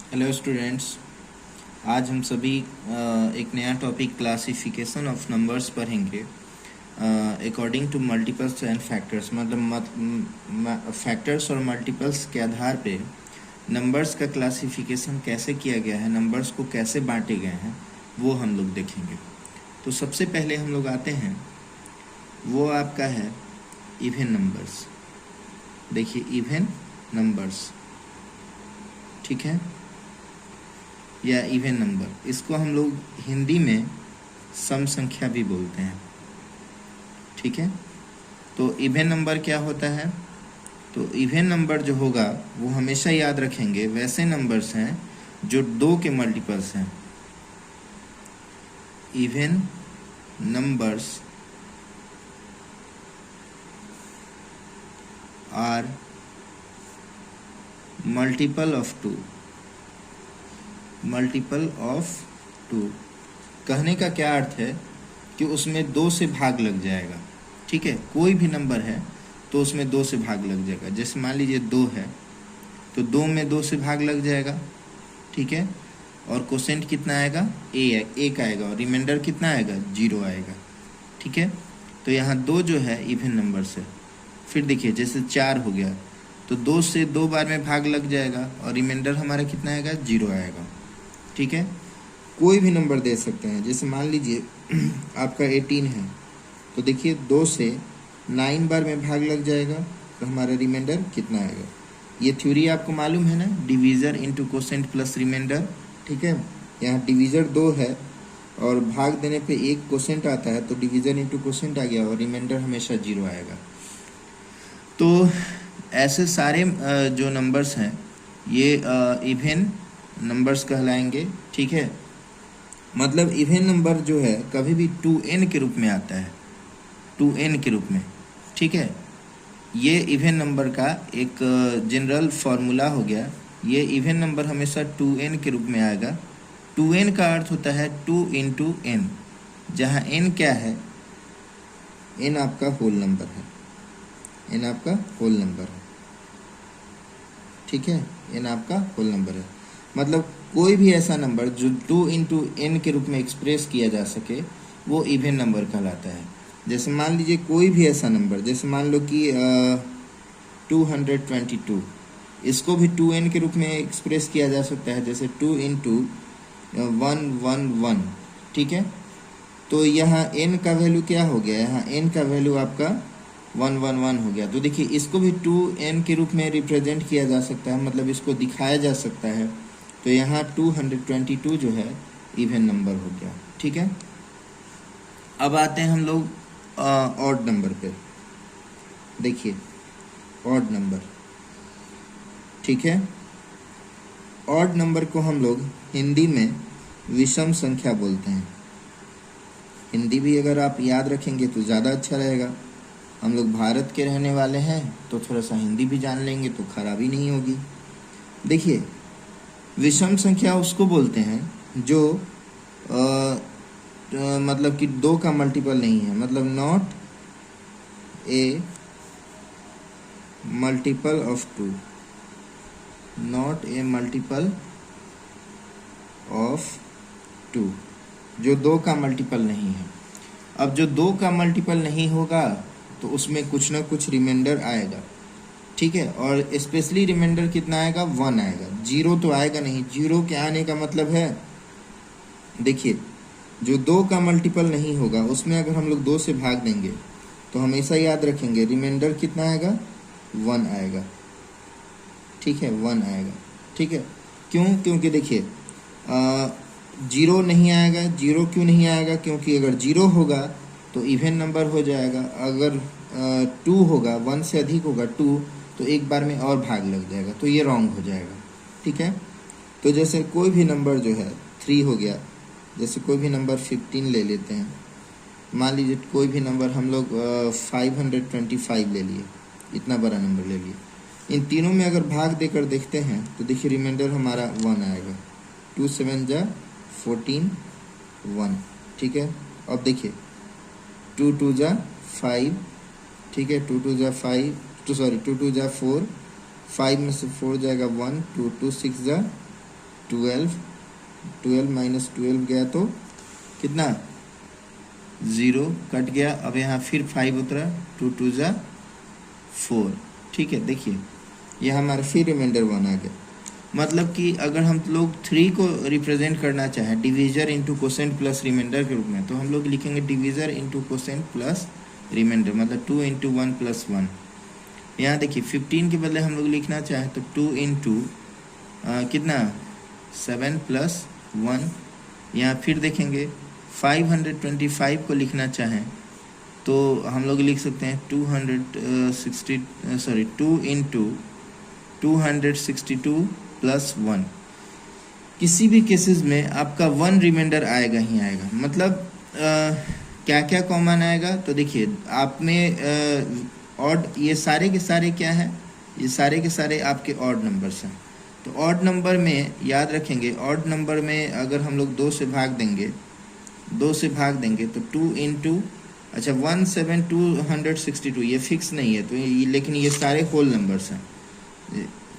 Hello students. आज हम सभी एक नया टॉपिक क्लासिफिकेशन ऑफ नंबर्स पढ़ेंगे according to multiples and factors. मतलब फैक्टर्स और मल्टीपल्स के आधार पे नंबर्स का क्लासिफिकेशन कैसे किया गया है, नंबर्स को कैसे बांटे गए हैं, वो हम लोग देखेंगे। तो सबसे पहले हम लोग आते हैं, वो आपका है इवन नंबर्स। देखिए इवन नंबर्स, ठीक है, या इवन नंबर, इसको हम लोग हिंदी में सम संख्या भी बोलते हैं, ठीक है। तो इवन नंबर क्या होता है? तो इवन नंबर जो होगा वो हमेशा याद रखेंगे वैसे नंबर्स हैं जो 2 के मल्टीपल्स हैं। Even numbers are multiple of 2। Multiple of 2 कहने का क्या अर्थ है कि उसमें 2 से भाग लग जाएगा, ठीक है। कोई भी नंबर है तो उसमें 2 से भाग लग जाएगा। जैसे मान लीजिए 2 है तो 2 में 2 से भाग लग जाएगा, ठीक है। और कोसेंट कितना आएगा? एक आएगा, और रिमाइंडर कितना आएगा? 0 आएगा, ठीक है। तो यहाँ 2 जो है इवन नंबर से। फिर देखिए जैसे 4 हो गया तो 2 से 2 बार में भाग लग जाएगा और रिमाइंडर हमारा कितना आएगा? 0 आएगा, ठीक है। कोई भी नंबर दे सकते हैं, जैसे मान लीजिए आपका 18 है तो देखिए 2 से 9 बार में भाग लग जाएगा तो हमारा रिमाइंडर कितना आएगा? ये थ्योरी आपको मालूम है ना, divisor into quotient plus remainder, ठीक है। यहाँ डिवीज़र 2 है और भाग देने पे 1 कोसेंट आता है, तो डिवीज़र इनटू कोसेंट आ गया और रिमाइंडर हमेशा 0 आएगा। तो ऐसे सारे जो नंबर्स हैं ये इवन नंबर्स कहलाएंगे, ठीक है। मतलब इवन नंबर जो है कभी भी 2n के रूप में आता है, 2n के रूप में, ठीक है। ये इवन नंबर का एक जनरल फार्मूला हो गया। ये इवन नंबर हमेशा 2n के रूप में आएगा। 2n का अर्थ होता है 2 इंटू n, जहाँ n क्या है? n आपका होल नंबर है, n आपका होल नंबर है, ठीक है। n आपका होल नंबर है, मतलब कोई भी ऐसा नंबर जो 2 इंटू n के रूप में एक्सप्रेस किया जा सके वो इवन नंबर कहलाता है। जैसे मान लीजिए कोई भी ऐसा नंबर, जैसे मान लो कि 222, इसको भी 2n के रूप में एक्सप्रेस किया जा सकता है, जैसे 2 इंटू 111, ठीक है। तो यहाँ n का वैल्यू क्या हो गया? यहाँ n का वैल्यू आपका 111 हो गया। तो देखिए इसको भी 2n के रूप में रिप्रेजेंट किया जा सकता है, मतलब इसको दिखाया जा सकता है। तो यहाँ 222 जो है इवन नंबर हो गया, ठीक है। अब आते हैं हम लोग ऑड नंबर पे। देखिए ऑड नंबर, ठीक है। ऑड नंबर को हम लोग हिंदी में विषम संख्या बोलते हैं। हिंदी भी अगर आप याद रखेंगे तो ज़्यादा अच्छा रहेगा। हम लोग भारत के रहने वाले हैं तो थोड़ा सा हिंदी भी जान लेंगे तो खराबी नहीं होगी। देखिए विषम संख्या उसको बोलते हैं जो मतलब कि 2 का मल्टीपल नहीं है, मतलब not a multiple of 2, not a multiple of 2, जो 2 का मल्टीपल नहीं है। अब जो 2 का मल्टीपल नहीं होगा तो उसमें कुछ ना कुछ रिमाइंडर आएगा, ठीक है। और स्पेशली रिमाइंडर कितना आएगा? 1 आएगा, 0 तो आएगा नहीं। 0 के आने का मतलब है, देखिए जो 2 का मल्टीपल नहीं होगा उसमें अगर हम लोग 2 से भाग देंगे तो हमेशा याद रखेंगे रिमाइंडर कितना आएगा? 1 आएगा, ठीक है, 1 आएगा, ठीक है। क्यों? क्योंकि देखिए 0 नहीं आएगा। 0 क्यों नहीं आएगा? क्योंकि अगर 0 होगा तो इवन नंबर हो जाएगा। अगर 2 होगा, 1 से अधिक होगा 2, तो एक बार में और भाग लग जाएगा, तो ये रॉन्ग हो जाएगा, ठीक है। तो जैसे कोई भी नंबर जो है 3 हो गया, जैसे कोई भी नंबर 15 ले लेते हैं। मान लीजिए कोई भी नंबर हम लोग 525 ले लिए, इतना बड़ा नंबर ले लिए। इन तीनों में अगर भाग देकर देखते हैं तो देखिए रिमाइंडर हमारा 1 आएगा। 2 7 जा 14, 1, ठीक है। अब देखिए 2 2 जा 5, ठीक है, 2 2 जा 5, 2 2 जा 4, 5 में से 4 जाएगा 1, 2 2 6 जा 12, 12 माइनस 12 गया तो कितना 0 कट गया। अब यहाँ फिर 5 उतरा, 2 2 जा 4। ठीक है, देखिए यह हमारा फिर रिमाइंडर 1 आ गया। मतलब कि अगर हम लोग 3 को रिप्रेजेंट करना चाहें divisor into quotient plus remainder के रूप में, तो हम लोग लिखेंगे divisor into quotient plus remainder, मतलब 2 इंटू 1 प्लस 1। यहाँ देखिए 15 के बदले हम लोग लिखना चाहें तो 2 इंटू कितना 7 प्लस 1। यहाँ फिर देखेंगे 525 को लिखना चाहें तो हम लोग लिख सकते हैं 2 इंटू 262 प्लस 1। किसी भी केसेस में आपका 1 रिमाइंडर आएगा ही आएगा। मतलब क्या क्या कॉमन आएगा, तो देखिए आप में ऑड, ये सारे के सारे क्या है, ये सारे के सारे आपके ऑड नंबर्स हैं। तो ऑड नंबर में याद रखेंगे, ऑड नंबर में अगर हम लोग 2 से भाग देंगे, 2 से भाग देंगे तो 2 इंटू, अच्छा 17262 ये फिक्स नहीं है तो ये, लेकिन ये सारे होल नंबर्स हैं।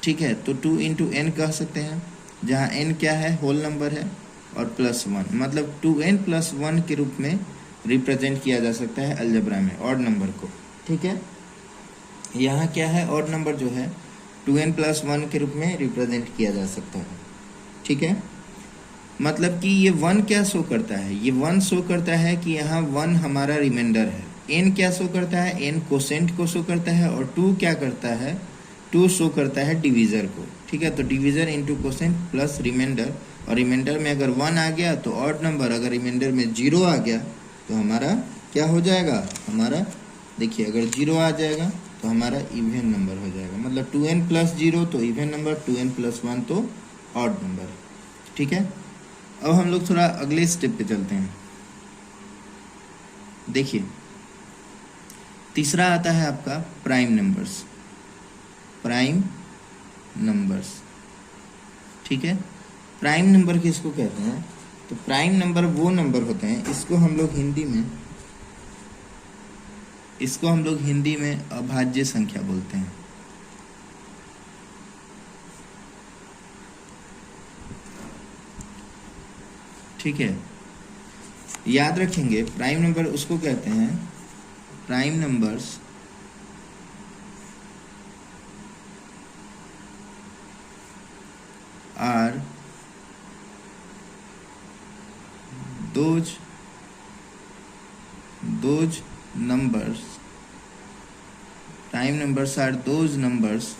ठीक है, तो 2 इंटू एन कह सकते हैं, जहाँ एन क्या है, होल नंबर है, और प्लस 1, मतलब 2n प्लस 1 के रूप में रिप्रेजेंट किया जा सकता है अलजेब्रा में ऑड नंबर को। ठीक है, यहाँ क्या है, ऑड नंबर जो है 2n प्लस 1 के रूप में रिप्रेजेंट किया जा सकता है। ठीक है, मतलब कि ये 1 क्या शो करता है, ये 1 शो करता है कि यहाँ 1 हमारा रिमाइंडर है। n क्या शो करता है, n कोसेंट को शो करता है, और 2 क्या करता है, 2 शो करता है डिवीज़र को। ठीक है, तो divisor into quotient plus remainder, और रिमाइंडर में अगर 1 आ गया तो ऑड नंबर, अगर रिमाइंडर में 0 आ गया तो हमारा क्या हो जाएगा, हमारा देखिए अगर 0 आ जाएगा तो हमारा इवन नंबर हो जाएगा। मतलब 2n प्लस 0 तो इवन नंबर, 2n प्लस 1 तो ऑड नंबर। ठीक है, अब हम लोग थोड़ा अगले स्टेप पे चलते हैं। देखिए तीसरा आता है आपका प्राइम नंबर्स, प्राइम नंबर्स। ठीक है, प्राइम नंबर किसको कहते हैं, तो प्राइम नंबर वो नंबर होते हैं, इसको हम लोग हिंदी में अभाज्य संख्या बोलते हैं। ठीक है, याद रखेंगे प्राइम नंबर उसको कहते हैं, prime numbers are those numbers, prime numbers are those numbers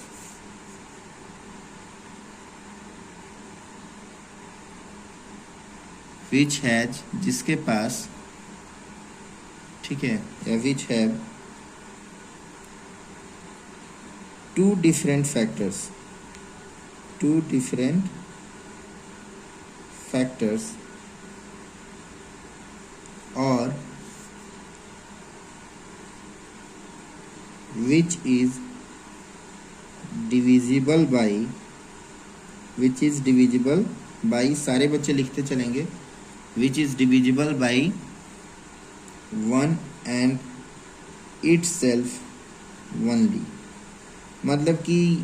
which has, जिसके पास, ठीक है, या which have two different factors or which is divisible by, सारे बच्चे लिखते चलेंगे, which is divisible by 1 and itself only। मतलब कि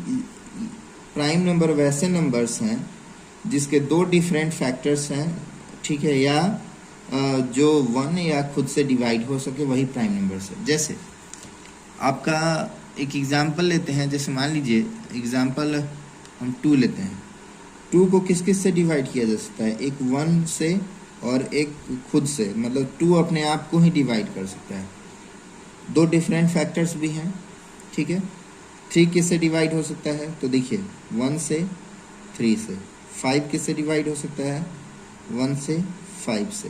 प्राइम नंबर वैसे नंबर्स हैं जिसके 2 डिफरेंट फैक्टर्स हैं, ठीक है, या जो 1 या खुद से डिवाइड हो सके, वही प्राइम नंबर्स है। जैसे आपका एक एग्जांपल लेते हैं, जैसे मान लीजिए एग्जांपल हम 2 लेते हैं। 2 को किस किस से डिवाइड किया जा सकता है, एक 1 से और एक खुद से, मतलब 2 अपने आप को ही डिवाइड कर सकता है। 2 डिफरेंट फैक्टर्स भी हैं, ठीक है। 3 किस से डिवाइड हो सकता है, तो देखिए 1 से, 3 से। 5 किस से डिवाइड हो सकता है, 1 से, 5 से।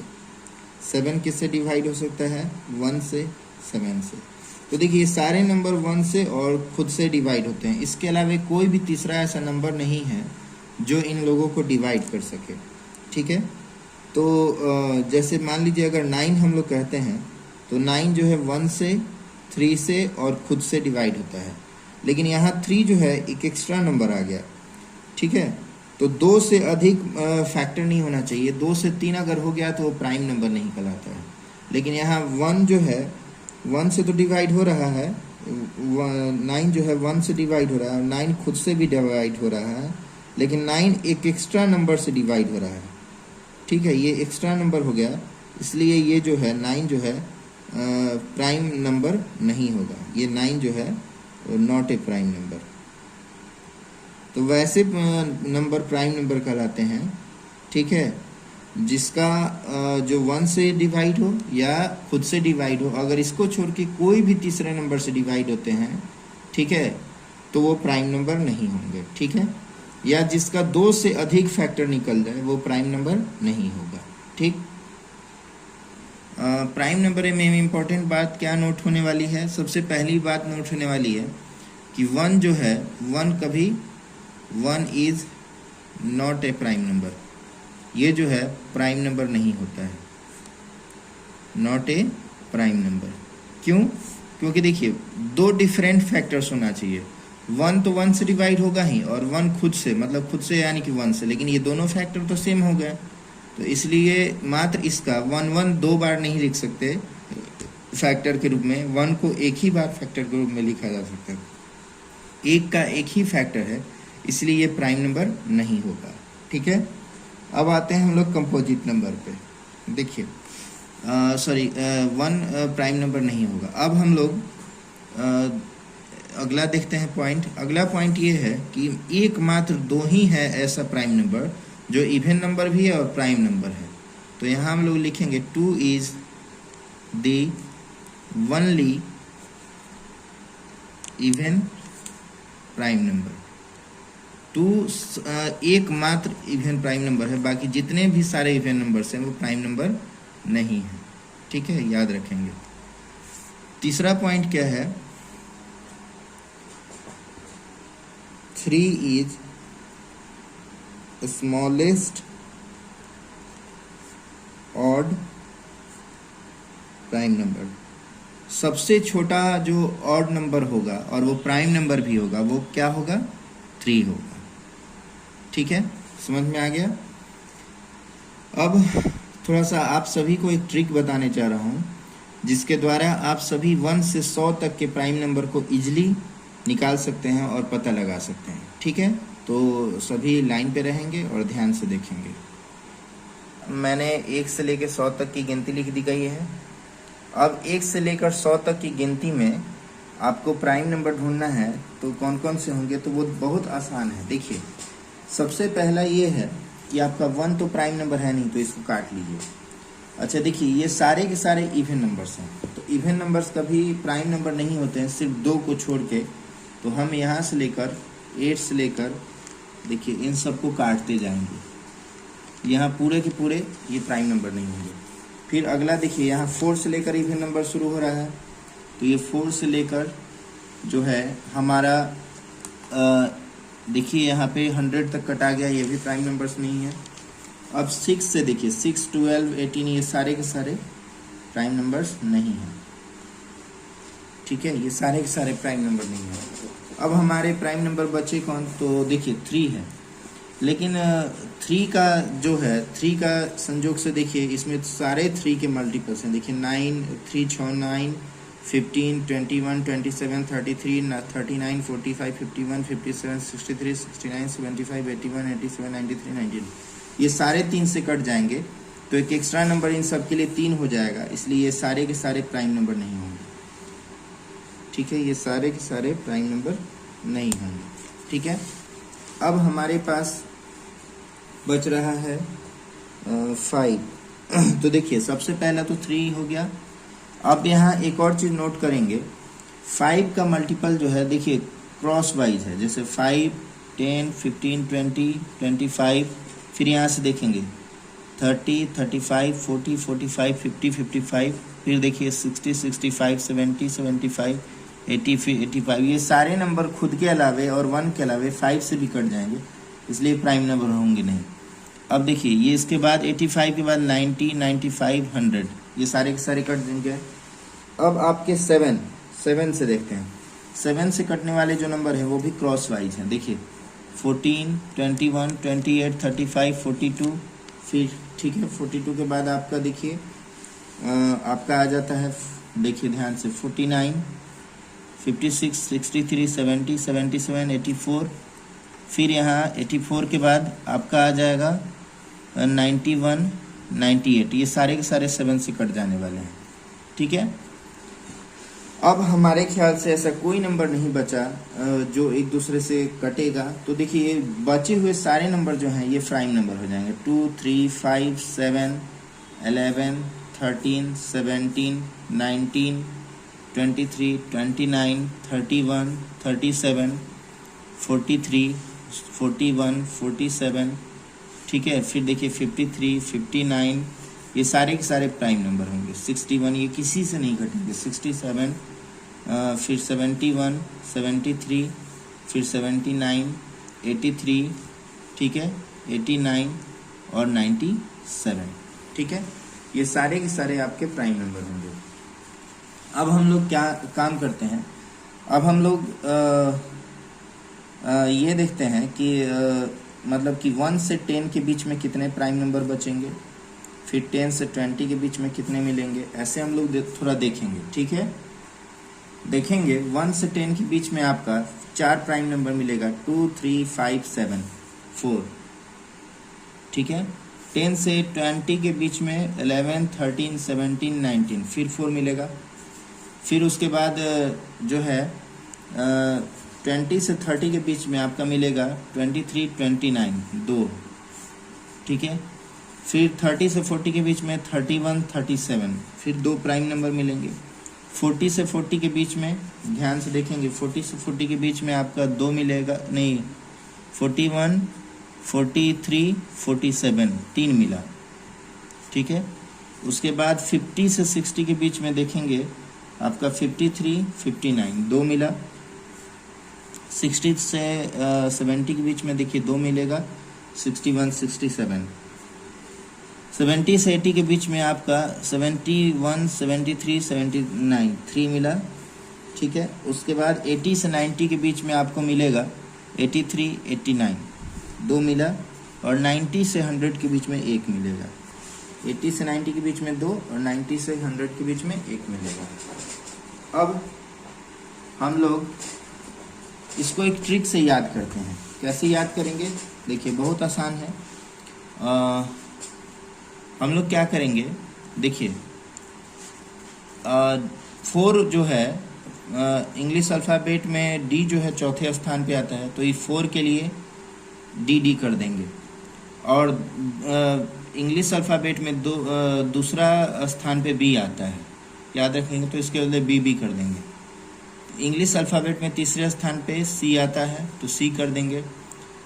7 किस से डिवाइड हो सकता है, 1 से, 7 से। तो देखिए ये सारे नंबर 1 से और खुद से डिवाइड होते हैं। इसके अलावा कोई भी तीसरा ऐसा नंबर नहीं है जो इन लोगों को डिवाइड कर सके, ठीक है। तो जैसे मान लीजिए अगर 9 हम लोग कहते हैं, तो 9 जो है 1 से, 3 से और खुद से डिवाइड होता है। लेकिन यहाँ 3 जो है एक एक्स्ट्रा नंबर आ गया, ठीक है। तो 2 से अधिक फैक्टर नहीं होना चाहिए। 2 से 3 अगर हो गया तो वो प्राइम नंबर नहीं कहलाता है। लेकिन यहाँ 1 जो है 1 से तो डिवाइड हो रहा है, 9 जो है 1 से डिवाइड हो रहा है, 9 खुद से भी डिवाइड हो रहा है, लेकिन 9 एक एक्स्ट्रा नंबर से डिवाइड हो रहा है, ठीक है, ये एक्स्ट्रा नंबर हो गया, इसलिए ये जो है 9 जो है प्राइम नंबर नहीं होगा, ये 9 जो है नॉट ए प्राइम नंबर। तो वैसे नंबर प्राइम नंबर कहलाते हैं, ठीक है, जिसका जो 1 से डिवाइड हो या खुद से डिवाइड हो, अगर इसको छोड़ के कोई भी तीसरे नंबर से डिवाइड होते हैं, ठीक है, तो वो प्राइम नंबर नहीं होंगे, ठीक है, या जिसका 2 से अधिक फैक्टर निकल जाए वो प्राइम नंबर नहीं होगा, ठीक। प्राइम नंबर में इम्पोर्टेंट बात क्या नोट होने वाली है, सबसे पहली बात नोट होने वाली है कि 1 जो है 1 कभी 1 is not a prime number, ये जो है प्राइम नंबर नहीं होता है, नॉट ए प्राइम नंबर। क्यों? क्योंकि देखिए 2 डिफरेंट फैक्टर्स होना चाहिए, 1 तो 1 से डिवाइड होगा ही, और 1 खुद से, मतलब खुद से यानी कि 1 से, लेकिन ये दोनों फैक्टर तो सेम हो गए, तो इसलिए मात्र इसका 1 1 2 बार नहीं लिख सकते फैक्टर के रूप में, 1 को एक ही बार फैक्टर के रूप में लिखा जा सकता है, एक का एक ही फैक्टर है, इसलिए ये प्राइम नंबर नहीं होगा, ठीक है। अब आते हैं हम लोग कंपोजिट नंबर पे, देखिए 1 प्राइम नंबर नहीं होगा। अब हम लोग अगला देखते हैं पॉइंट। अगला पॉइंट ये है कि एकमात्र 2 ही है ऐसा प्राइम नंबर जो इवन नंबर भी है और प्राइम नंबर है, तो यहाँ हम लोग लिखेंगे 2 is the only even prime number. 2 एकमात्र इवन प्राइम नंबर है, बाकी जितने भी सारे इवन नंबर्स हैं वो प्राइम नंबर नहीं है, ठीक है, याद रखेंगे। तीसरा पॉइंट क्या है, 3 is smallest odd prime number. सबसे छोटा जो ऑड नंबर होगा और वो प्राइम नंबर भी होगा वो क्या होगा, 3 होगा, ठीक है, समझ में आ गया। अब थोड़ा सा आप सभी को एक ट्रिक बताने चाह रहा हूँ जिसके द्वारा आप सभी 1 से 100 तक के प्राइम नंबर को इजीली निकाल सकते हैं और पता लगा सकते हैं, ठीक है। तो सभी लाइन पे रहेंगे और ध्यान से देखेंगे। मैंने 1 से लेकर 100 तक की गिनती लिख दी गई है। अब 1 से लेकर 100 तक की गिनती में आपको प्राइम नंबर ढूंढना है, तो कौन कौन से होंगे, तो वो बहुत आसान है। देखिए सबसे पहला ये है कि आपका 1 तो प्राइम नंबर है नहीं, तो इसको काट लीजिए। अच्छा देखिए ये सारे के सारे इवन नंबर्स हैं, तो इवन नंबर्स कभी प्राइम नंबर नहीं होते हैं, सिर्फ 2 को छोड़ के। तो हम यहाँ से लेकर 8 से लेकर देखिए इन सबको काटते जाएंगे, यहाँ पूरे के पूरे ये प्राइम नंबर नहीं होंगे। फिर अगला देखिए यहाँ 4 से लेकर इवन नंबर शुरू हो रहा है, तो ये 4 से लेकर जो है हमारा देखिए यहाँ पे 100 तक कटा गया, ये भी प्राइम नंबर्स नहीं है। अब 6 से देखिए 6, 12, 18 ये सारे के सारे प्राइम नंबर्स नहीं हैं, ठीक है, ये सारे के सारे प्राइम नंबर नहीं हैं। अब हमारे प्राइम नंबर बचे कौन, तो देखिए 3 है, लेकिन 3 का जो है 3 का संयोग से देखिए इसमें सारे 3 के मल्टीपल्स हैं। देखिए 9, 3 6 9, 15, 21, 27, 33, 39, 45, 51, 57, 63, 69, 75, 81, 87, 93, 99, ये सारे 3 से कट जाएंगे, तो एक एक्स्ट्रा नंबर इन सब के लिए 3 हो जाएगा, इसलिए ये सारे के सारे प्राइम नंबर नहीं होंगे, ठीक है, ये सारे के सारे प्राइम नंबर नहीं होंगे, ठीक है। अब हमारे पास बच रहा है 5 तो देखिए सबसे पहला तो 3 हो गया। अब यहाँ एक और चीज़ नोट करेंगे, 5 का मल्टीपल जो है देखिए क्रॉस वाइज है, जैसे 5, 10, 15, 20, 25, फिर यहाँ से देखेंगे 30, 35, 40, 45, 50, 55, फिर देखिए 60, 65, 70, 75, 80, 85, ये सारे नंबर खुद के अलावे और 1 के अलावे 5 से भी कट जाएंगे, इसलिए प्राइम नंबर होंगे नहीं। अब देखिए ये इसके बाद 85 के बाद 90, 95, 100, ये सारे के सारे कट देंगे। अब आपके 7 से देखते हैं, 7 से कटने वाले जो नंबर है वो भी क्रॉस वाइज हैं। देखिए 14, 21, 28, 35, 42, फिर ठीक है 42 के बाद आपका देखिए आपका आ जाता है, देखिए ध्यान से 49, 56, 63, 70, 77, 84, फिर यहाँ 84 के बाद आपका आ जाएगा 91, 98, ये सारे के सारे 7 से कट जाने वाले हैं। ठीक है, अब हमारे ख्याल से ऐसा कोई नंबर नहीं बचा जो एक दूसरे से कटेगा। तो देखिए ये बचे हुए सारे नंबर जो हैं ये प्राइम नंबर हो जाएंगे। 2, 3, 5, 7, 11, 13, 17, 19, 23, 29, 31, 37, 43, 41, 47। ठीक है, फिर देखिए 53, 59, ये सारे के सारे प्राइम नंबर होंगे। 61 ये किसी से नहीं घटेंगे। 67, फिर 71, 73, फिर 79, 83, ठीक है, 89 और 97। ठीक है, ये सारे के सारे आपके प्राइम नंबर होंगे। अब हम लोग क्या काम करते हैं, अब हम लोग ये देखते हैं कि मतलब कि 1 से 10 के बीच में कितने प्राइम नंबर बचेंगे, फिर 10 से 20 के बीच में कितने मिलेंगे, ऐसे हम लोग थोड़ा देखेंगे। ठीक है, देखेंगे 1 से 10 के बीच में आपका 4 प्राइम नंबर मिलेगा, 2, 3, 5, 7, 4। ठीक है, 10 से 20 के बीच में 11, 13, 17, 19, फिर 4 मिलेगा। फिर उसके बाद जो है 20 से 30 के बीच में आपका मिलेगा 23, 29, 2। ठीक है, फिर 30 से 40 के बीच में 31, 37, फिर 2 प्राइम नंबर मिलेंगे। 40 से 40 के बीच में ध्यान से देखेंगे, 40 से 40 के बीच में आपका 2 मिलेगा, नहीं 41, 43, 47, 3 मिला। ठीक है, उसके बाद 50 से 60 के बीच में देखेंगे आपका 53, 59, 2 मिला। 60 से 70 के बीच में देखिए 2 मिलेगा, 61, 67। 70 से 80 के बीच में आपका 71, 73, 79, 3 मिला। ठीक है, उसके बाद 80 से 90 के बीच में आपको मिलेगा 83, 89, 2 मिला। और 90 से 100 के बीच में 1 मिलेगा। 80 से 90 के बीच में 2 और 90 से 100 के बीच में 1 मिलेगा। अब हम लोग इसको एक ट्रिक से याद करते हैं। कैसे याद करेंगे, देखिए बहुत आसान है। हम लोग क्या करेंगे, देखिए 4 जो है इंग्लिश अल्फ़ाबेट में डी जो है चौथे स्थान पे आता है, तो ये 4 के लिए डी कर देंगे। और इंग्लिश अल्फ़ाबेट में दूसरा स्थान पे बी आता है, याद रखेंगे, तो इसके बदले बी कर देंगे। इंग्लिश अल्फ़ाबेट में तीसरे स्थान पे सी आता है तो सी कर देंगे।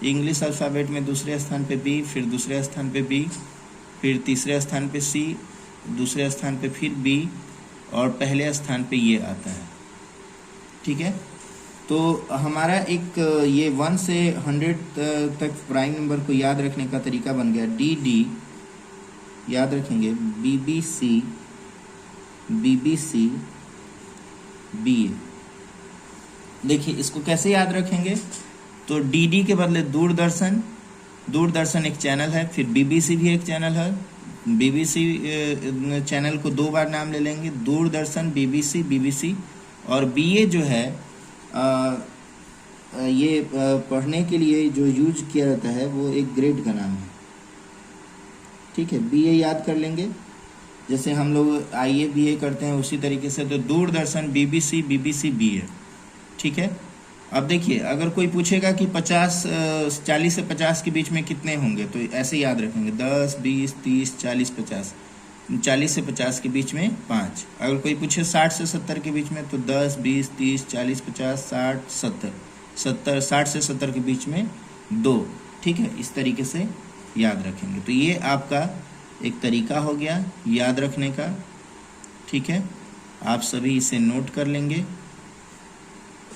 इंग्लिश अल्फ़ाबेट में दूसरे स्थान पे बी, फिर दूसरे स्थान पे बी, फिर तीसरे स्थान पे सी, दूसरे स्थान पे फिर बी, और पहले स्थान पे ये आता है। ठीक है, तो हमारा एक ये 1 से 100 तक प्राइम नंबर को याद रखने का तरीका बन गया। डी याद रखेंगे, BBC, BA। देखिए इसको कैसे याद रखेंगे, तो डी के बदले दूरदर्शन एक चैनल है, फिर BBC भी एक चैनल है। BBC चैनल को 2 बार नाम ले लेंगे, दूरदर्शन, BBC। और BA जो है ये पढ़ने के लिए जो यूज किया जाता है वो एक ग्रेड का नाम है। ठीक है, BA याद कर लेंगे, जैसे हम लोग IA BA करते हैं उसी तरीके से। तो दूरदर्शन, BBC BA। ठीक है, अब देखिए अगर कोई पूछेगा कि 40 से 50 के बीच में कितने होंगे, तो ऐसे याद रखेंगे 10, 20, 30, 40, 50। 40 से 50 के बीच में 5। अगर कोई पूछे 60 से 70 के बीच में, तो 10, 20, 30, 40, 50, 60, 70। 60 से 70 के बीच में 2। ठीक है, इस तरीके से याद रखेंगे। तो ये आपका एक तरीका हो गया याद रखने का। ठीक है, आप सभी इसे नोट कर लेंगे।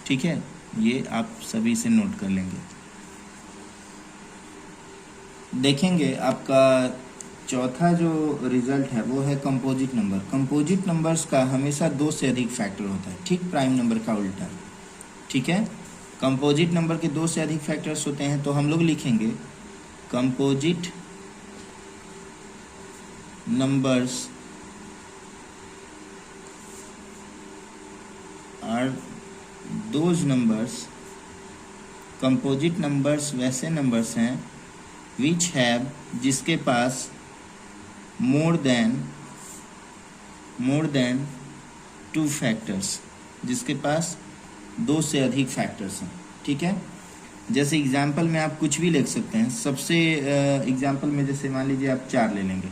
ठीक है, ये आप सभी इसे नोट कर लेंगे। देखेंगे आपका चौथा जो रिजल्ट है वो है कंपोजिट नंबर। कंपोजिट नंबर्स का हमेशा 2 से अधिक फैक्टर होता है, ठीक प्राइम नंबर का उल्टा। ठीक है, कंपोजिट नंबर के 2 से अधिक फैक्टर्स होते हैं, तो हम लोग लिखेंगे composite numbers are those numbers composite numbers वैसे नंबर्स हैं विच हैव, जिसके पास मोर देन 2 फैक्टर्स, जिसके पास 2 से अधिक फैक्टर्स हैं। ठीक है, जैसे एग्जाम्पल में आप कुछ भी लिख सकते हैं। सबसे एग्जाम्पल में जैसे मान लीजिए आप 4 ले लेंगे,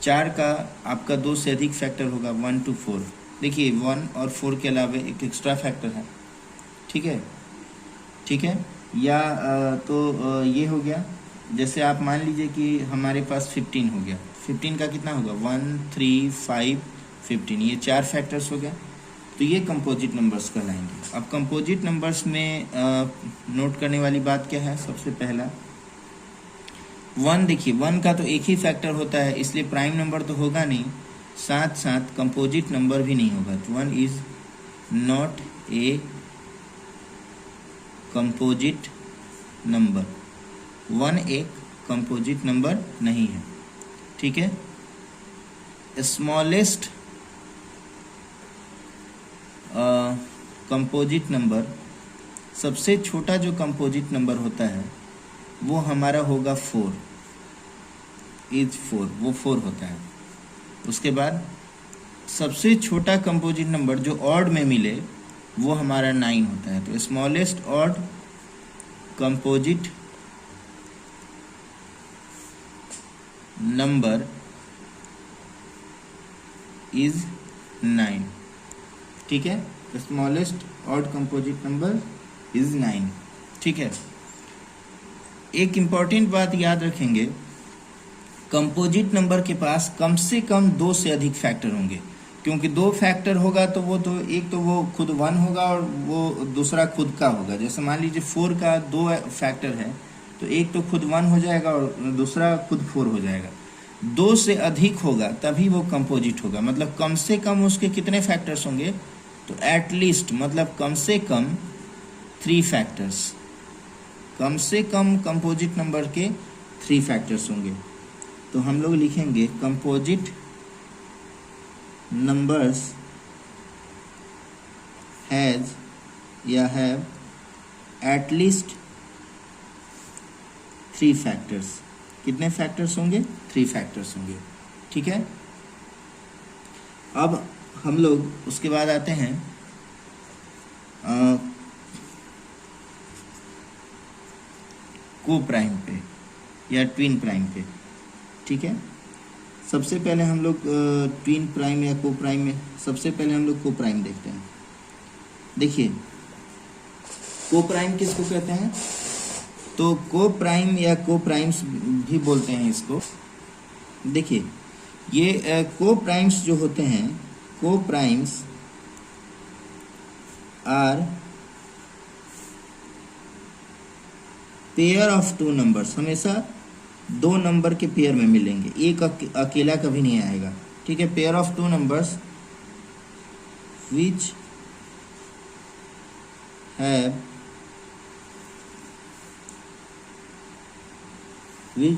4 का आपका 2 से अधिक फैक्टर होगा 1 to 4। देखिए 1 और 4 के अलावा एक एक्स्ट्रा फैक्टर है। ठीक है, ठीक है, या तो ये हो गया। जैसे आप मान लीजिए कि हमारे पास 15 हो गया, 15 का कितना होगा 1 3 5 15, ये 4 फैक्टर्स हो गया। तो ये कंपोजिट नंबर्स कहलाएंगे। अब कंपोजिट नंबर्स में नोट करने वाली बात क्या है, सबसे पहला 1, देखिए 1 का तो एक ही फैक्टर होता है, इसलिए प्राइम नंबर तो होगा नहीं, साथ साथ कंपोजिट नंबर भी नहीं होगा। तो 1 is not a composite number, 1 एक कंपोजिट नंबर नहीं है। ठीक है, स्मॉलेस्ट कंपोजिट नंबर, सबसे छोटा जो कंपोजिट नंबर होता है वो हमारा होगा 4, इज 4, वो 4 होता है। उसके बाद सबसे छोटा कंपोजिट नंबर जो ऑड में मिले वो हमारा 9 होता है। तो smallest odd composite number is 9। ठीक है, smallest odd composite number is 9। ठीक है, एक इम्पॉर्टेंट बात याद रखेंगे, कंपोजिट नंबर के पास कम से कम 2 से अधिक फैक्टर होंगे, क्योंकि 2 फैक्टर होगा तो वो तो एक तो वो खुद 1 होगा और वो दूसरा खुद का होगा। जैसे मान लीजिए 4 का 2 फैक्टर है, तो एक तो खुद 1 हो जाएगा और दूसरा खुद 4 हो जाएगा। 2 से अधिक होगा तभी वो कंपोजिट होगा, मतलब कम से कम उसके कितने फैक्टर्स होंगे, तो एटलीस्ट मतलब कम से कम 3 फैक्टर्स, कम से कम कंपोजिट नंबर के 3 फैक्टर्स होंगे। तो हम लोग लिखेंगे कंपोजिट नंबर्स हैज या हैव एटलीस्ट 3 फैक्टर्स। कितने फैक्टर्स होंगे, 3 फैक्टर्स होंगे। ठीक है, अब हम लोग उसके बाद आते हैं को प्राइम पे या ट्विन प्राइम पे। ठीक है, सबसे पहले हम लोग ट्विन प्राइम या को प्राइम में, सबसे पहले हम लोग को प्राइम देखते हैं। देखिए को प्राइम किसको कहते हैं, तो को प्राइम या को प्राइम्स भी बोलते हैं इसको। देखिए ये को प्राइम्स जो होते हैं, coprimes are pair of 2 numbers, हमेशा 2 नंबर के पेयर में मिलेंगे, एक अकेला कभी नहीं आएगा। ठीक है, pair of 2 numbers which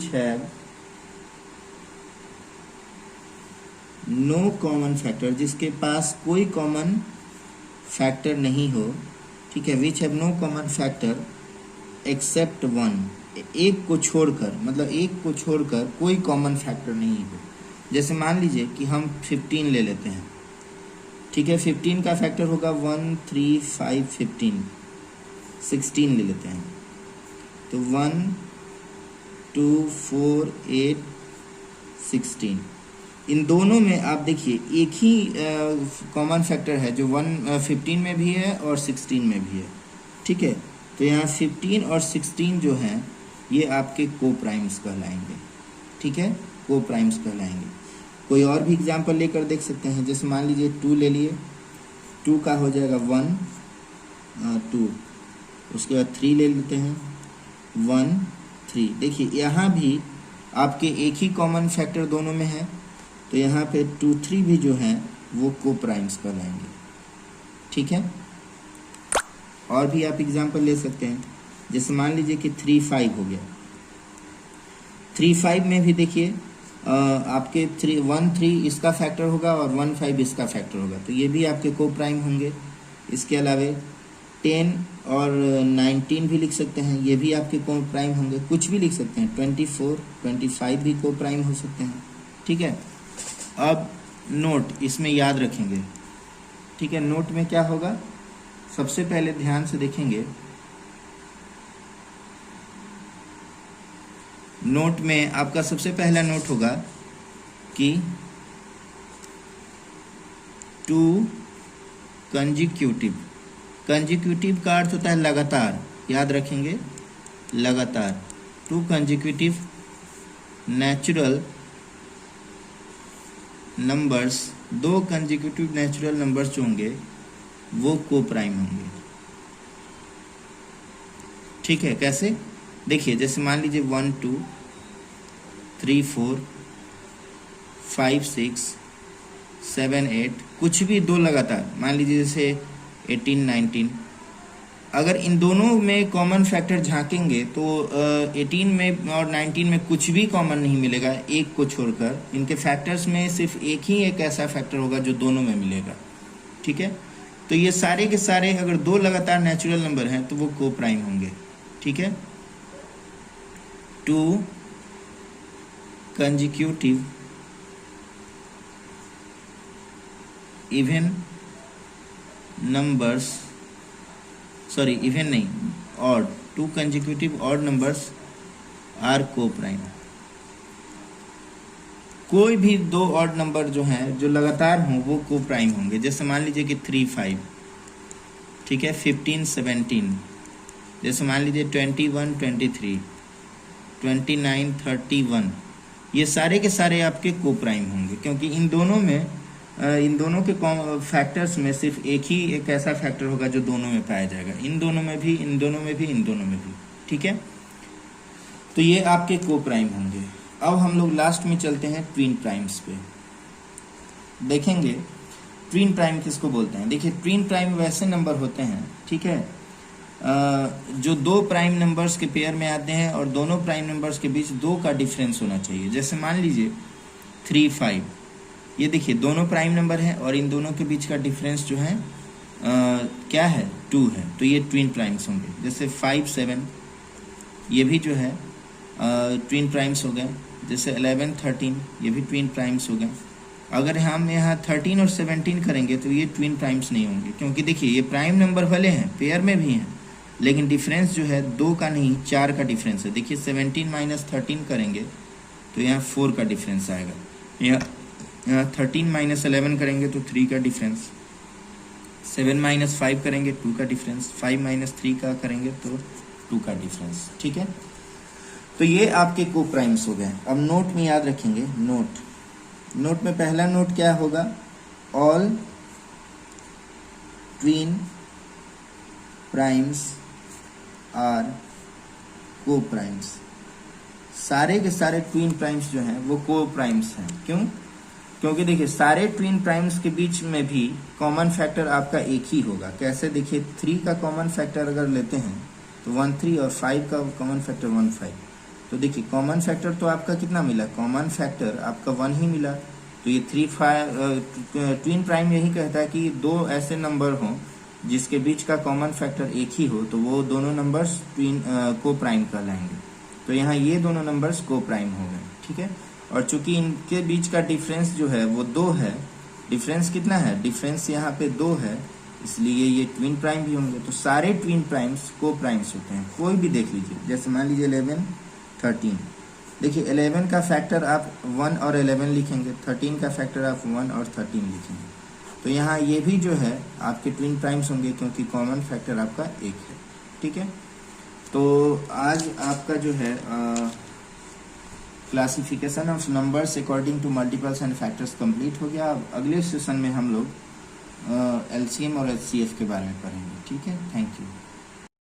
have no common factor, जिसके पास कोई कॉमन फैक्टर नहीं हो। ठीक है, which have no common factor except 1, एक को छोड़कर, मतलब एक को छोड़कर कोई कॉमन फैक्टर नहीं हो। जैसे मान लीजिए कि हम 15 ले लेते हैं। ठीक है, 15 का फैक्टर होगा 1 3 5 15, 16 ले लेते हैं तो 1 2 4 8 16। इन दोनों में आप देखिए एक ही कॉमन फैक्टर है जो 15 में भी है और 16 में भी है। ठीक है, तो यहाँ 15 और 16 जो हैं ये आपके को प्राइम्स कहलाएंगे। ठीक है, को प्राइम्स कहलाएंगे। कोई और भी एग्जांपल लेकर देख सकते हैं। जैसे मान लीजिए 2 ले लिए, 2 का हो जाएगा 1 2, उसके बाद 3 ले लेते हैं 1 3। देखिए यहाँ भी आपके एक ही कॉमन फैक्टर दोनों में है, तो यहाँ पे 2 3 भी जो हैं वो को प्राइम्स कहलाएंगे। ठीक है, और भी आप एग्जांपल ले सकते हैं। जैसे मान लीजिए कि 3 5 हो गया, 3 5 में भी देखिए आपके 1 3 इसका फैक्टर होगा और 1 5 इसका फैक्टर होगा, तो ये भी आपके को प्राइम होंगे। इसके अलावे 10 और 19 भी लिख सकते हैं, ये भी आपके को प्राइम होंगे। कुछ भी लिख सकते हैं, 24 25 भी को प्राइम हो सकते हैं, ठीक है। अब नोट इसमें याद रखेंगे, ठीक है। नोट में क्या होगा, सबसे पहले ध्यान से देखेंगे, नोट में आपका सबसे पहला नोट होगा कि टू कंजिक्यूटिव। कंजिक्यूटिव का अर्थ होता है लगातार, याद रखेंगे, लगातार। टू कंजिक्यूटिव नेचुरल नंबर्स, दो कंजिक्यूटिव नेचुरल नंबर्स जो होंगे वो को प्राइम होंगे, ठीक है। कैसे, देखिए, जैसे मान लीजिए 1 2 3 4 5 6 7 8, कुछ भी दो लगातार, मान लीजिए जैसे 18 19, अगर इन दोनों में कॉमन फैक्टर झांकेंगे तो 18 में और 19 में कुछ भी कॉमन नहीं मिलेगा, एक को छोड़कर। इनके फैक्टर्स में सिर्फ एक ही एक ऐसा फैक्टर होगा जो दोनों में मिलेगा, ठीक है। तो ये सारे के सारे अगर दो लगातार नेचुरल नंबर हैं तो वो को प्राइम होंगे, ठीक है। Two consecutive even numbers, sorry even नहीं, odd, two consecutive odd numbers are coprime. कोई भी दो ऑड नंबर जो हैं जो लगातार हों वो को प्राइम होंगे। जैसे मान लीजिए कि 3 5, ठीक है, 15 17, जैसे मान लीजिए 21 23 29 31, ये सारे के सारे आपके को प्राइम होंगे, क्योंकि इन दोनों के फैक्टर्स में सिर्फ एक ही एक ऐसा फैक्टर होगा जो दोनों में पाया जाएगा, इन दोनों में भी, इन दोनों में भी, इन दोनों में भी, ठीक है। तो ये आपके को प्राइम होंगे। अब हम लोग लास्ट में चलते हैं ट्विन प्राइम्स पे, देखेंगे ट्विन प्राइम किसको बोलते हैं। देखिए, ट्विन प्राइम वैसे नंबर होते हैं, ठीक है, जो दो प्राइम नंबर्स के पेयर में आते हैं और दोनों प्राइम नंबर्स के बीच 2 का डिफरेंस होना चाहिए। जैसे मान लीजिए 3 5, ये देखिए दोनों प्राइम नंबर हैं और इन दोनों के बीच का डिफरेंस जो है क्या है, 2 है, तो ये ट्विन प्राइम्स होंगे। जैसे 5 7, ये भी जो है ट्विन प्राइम्स हो गए। जैसे 11 13, ये भी ट्विन प्राइम्स हो गए। अगर हम यहाँ 13 और 17 करेंगे तो ये ट्विन प्राइम्स नहीं होंगे, क्योंकि देखिए ये प्राइम नंबर वाले हैं, पेयर में भी हैं, लेकिन डिफरेंस जो है 2 का नहीं 4 का डिफरेंस है। देखिए 17 माइनस 13 करेंगे तो यहाँ 4 का डिफरेंस आएगा। यहाँ 13 माइनस 11 करेंगे तो 3 का डिफरेंस, 7 माइनस 5 करेंगे 2 का डिफरेंस, 5 माइनस 3 का करेंगे तो 2 का डिफरेंस, ठीक है। तो ये आपके को प्राइम्स हो गए। अब नोट में याद रखेंगे, नोट में पहला नोट क्या होगा, ऑल ट्विन प्राइम्स आर को प्राइम्स। सारे के सारे ट्विन प्राइम्स जो हैं वो को प्राइम्स हैं। क्यों? क्योंकि देखिए सारे ट्विन प्राइम्स के बीच में भी कॉमन फैक्टर आपका एक ही होगा। कैसे? देखिए 3 का कॉमन फैक्टर अगर लेते हैं तो 1 3 और 5 का कॉमन फैक्टर 1 5। तो देखिए कॉमन फैक्टर तो आपका कितना मिला, कॉमन फैक्टर आपका 1 ही मिला। तो ये 3 5 ट्विन प्राइम यही कहता है कि दो ऐसे नंबर हों जिसके बीच का कॉमन फैक्टर एक ही हो तो वो दोनों नंबर्स ट्विन को प्राइम कहलाएंगे। तो यहाँ ये दोनों नंबर्स को प्राइम हो गए, ठीक है। और चूंकि इनके बीच का डिफरेंस जो है वो 2 है, डिफरेंस कितना है, डिफरेंस यहाँ पे 2 है, इसलिए ये ट्विन प्राइम भी होंगे। तो सारे ट्विन प्राइम्स को प्राइम्स होते हैं, कोई भी देख लीजिए। जैसे मान लीजिए 11 13, देखिए 11 का फैक्टर आप 1 और 11 लिखेंगे, 13 का फैक्टर आप 1 और 13 लिखेंगे। तो यहाँ ये भी जो है आपके ट्विन प्राइम्स होंगे क्योंकि कॉमन फैक्टर आपका एक है, ठीक है। तो आज आपका जो है classification of numbers according to multiples and factors complete हो गया। अब अगले सेशन में हम लोग एलसीएम और एचसीएफ के बारे में पढ़ेंगे, ठीक है। Thank you.